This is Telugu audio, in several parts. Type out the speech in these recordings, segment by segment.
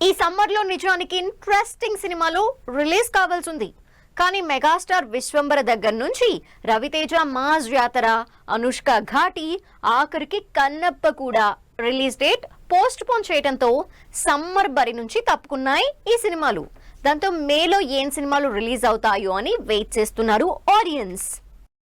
ఈ సమ్మర్ లో నిజానికి ఇంట్రెస్టింగ్ సినిమాలు రిలీజ్ కావాల్సింది. కానీ మెగాస్టార్ విశ్వంబర దగ్గర నుంచి రవితేజ మాస్ జాతర, అనుష్క ఘాటి, ఆఖరికి కన్నప్ప కూడా రిలీజ్ డేట్ పోస్ట్ పోన్ చేయడంతో సమ్మర్ బరి నుంచి తప్పుకున్నాయి ఈ సినిమాలు. దాంతో మేలో ఏం సినిమాలు రిలీజ్ అవుతాయో అని వెయిట్ చేస్తున్నారు ఆడియన్స్.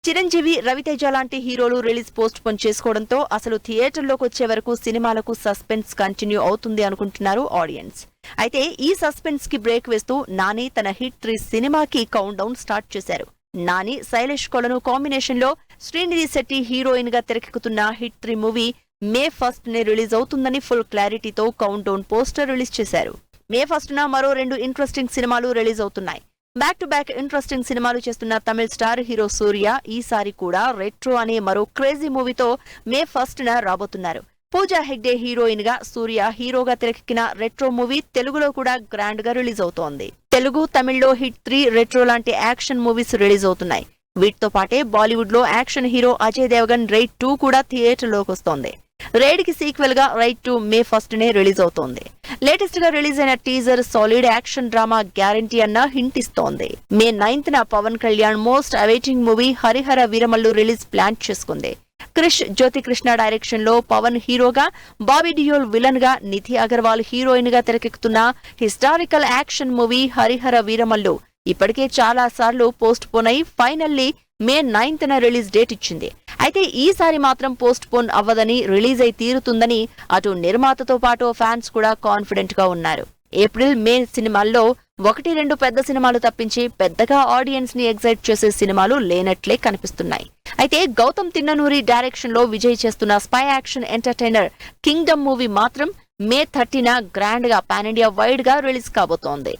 చిరంజీవి, రవితేజ లాంటి హీరోలు రిలీజ్ పోస్ట్ పోన్ చేసుకోవడంతో అసలు థియేటర్లోకి వచ్చే వరకు సినిమాలకు సస్పెన్స్ కంటిన్యూ అవుతుంది అనుకుంటున్నారు ఆడియన్స్. అయితే ఈ సస్పెన్స్ కి బ్రేక్ వేస్తూ నాని తన హిట్ 3 సినిమాకి కౌంట్ డౌన్ స్టార్ట్ చేశారు. నాని, శైలేష్ కొలను కాంబినేషన్ లో శ్రీనిధి శెట్టి హీరోయిన్ గా తెరకెక్కుతున్న హిట్ 3 మూవీ మే 1 నే రిలీజ్ అవుతుందని ఫుల్ క్లారిటీతో కౌంట్ డౌన్ పోస్టర్ రిలీజ్ చేశారు. మే 1 మరో 2 ఇంట్రెస్టింగ్ సినిమాలు రిలీజ్ అవుతున్నాయి. బ్యాక్ టు బ్యాక్ ఇంట్రెస్టింగ్ సినిమాలు చేస్తున్న తమిళ స్టార్ హీరో సూర్య ఈసారి కూడా రెట్రో అనే మరో క్రేజీ మూవీతో మే 1 రాబోతున్నారు. పూజా హెగ్డే హీరోయిన్ గా, సూర్య హీరోగా తెరకెక్కిన రెట్రో మూవీ తెలుగులో కూడా గ్రాండ్ గా రిలీజ్ అవుతోంది. తెలుగు, తమిళ్లో హిట్ 3 రెట్రో లాంటి యాక్షన్ మూవీస్ రిలీజ్ అవుతున్నాయి. వీటితో పాటే బాలీవుడ్ లో action hero Ajay Devgn Raid 2 కూడా థియేటర్లోకి వస్తోంది. రైడ్ కి సీక్వెల్ గా రైడ్ 2 మే 1 నే రిలీజ్ అవుతోంది. లేటెస్ట్ గా రిలీజ్ అయిన teaser solid action drama guarantee అన్న హింట్ ఇస్తోంది. మే 9న Pawan Kalyan most awaiting movie Harihara Veeramallu release plan చేసుకుంది. క్రిష్ జ్యోతి కృష్ణ డైరెక్షన్ లో పవన్ హీరోగా, బాబీ డియోల్ విలన్ గా, నిధి అగర్వాల్ హీరోయిన్ గా తెరకెక్కుతున్న historical action movie Harihara Veeramallu ఇప్పటికే చాలా సార్లు పోస్ట్ పోన్ అయి ఫైనల్లీ మే 9న రిలీజ్ డేట్ ఇచ్చింది. అయితే ఈసారి మాత్రం పోస్ట్ పోన్ అవ్వదని, రిలీజ్ అయి తీరుతుందని అటు నిర్మాతతో పాటు ఫ్యాన్స్ కూడా కాన్ఫిడెంట్ గా ఉన్నారు. ఏప్రిల్, మే సినిమాల్లో 1-2 పెద్ద సినిమాలు తప్పించి పెద్దగా ఆడియన్స్ ని ఎగ్జైట్ చేసే సినిమాలు లేనట్లే కనిపిస్తున్నాయి. అయితే గౌతమ్ తిన్ననూరి డైరెక్షన్ లో విజయ్ చేస్తున్న spy action entertainer Kingdom movie మాత్రం మే 30న గ్రాండ్ గా పాన్ ఇండియా వైడ్ గా రిలీజ్ కాబోతోంది.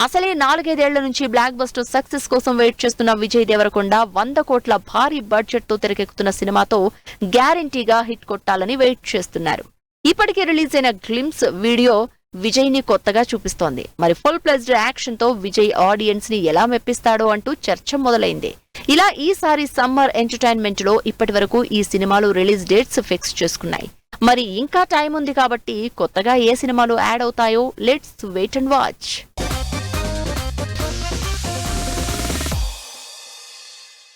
అసలే 4-5 ఏళ్ల నుంచి బ్లాక్ బస్టర్ సక్సెస్ కోసం వెయిట్ చేస్తున్న విజయ్ దేవరకొండ 100 కోట్ల భారీ బడ్జెట్ తో తెరకెక్కుతున్న సినిమాతో గ్యారంటీగా హిట్ కొట్టాలని వెయిట్ చేస్తున్నారు. ఇప్పటికే రిలీజ్ అయిన గ్లిమ్స్ వీడియో విజయ్ ని కొత్తగా చూపిస్తోంది. మరి ఫుల్ ప్లెజ్డ్ యాక్షన్ తో విజయ్ ఆడియన్స్ ని ఎలా మెప్పిస్తాడో అంటూ చర్చ మొదలైంది. ఇలా ఈసారి సమ్మర్ ఎంటర్టైన్మెంట్ లో ఇప్పటి వరకు ఈ సినిమాలు రిలీజ్ డేట్స్ ఫిక్స్ చేసుకున్నాయి. మరి ఇంకా టైం ఉంది కాబట్టి కొత్తగా ఏ సినిమాలు యాడ్ అవుతాయో లెట్స్ వెయిట్ అండ్ వాచ్.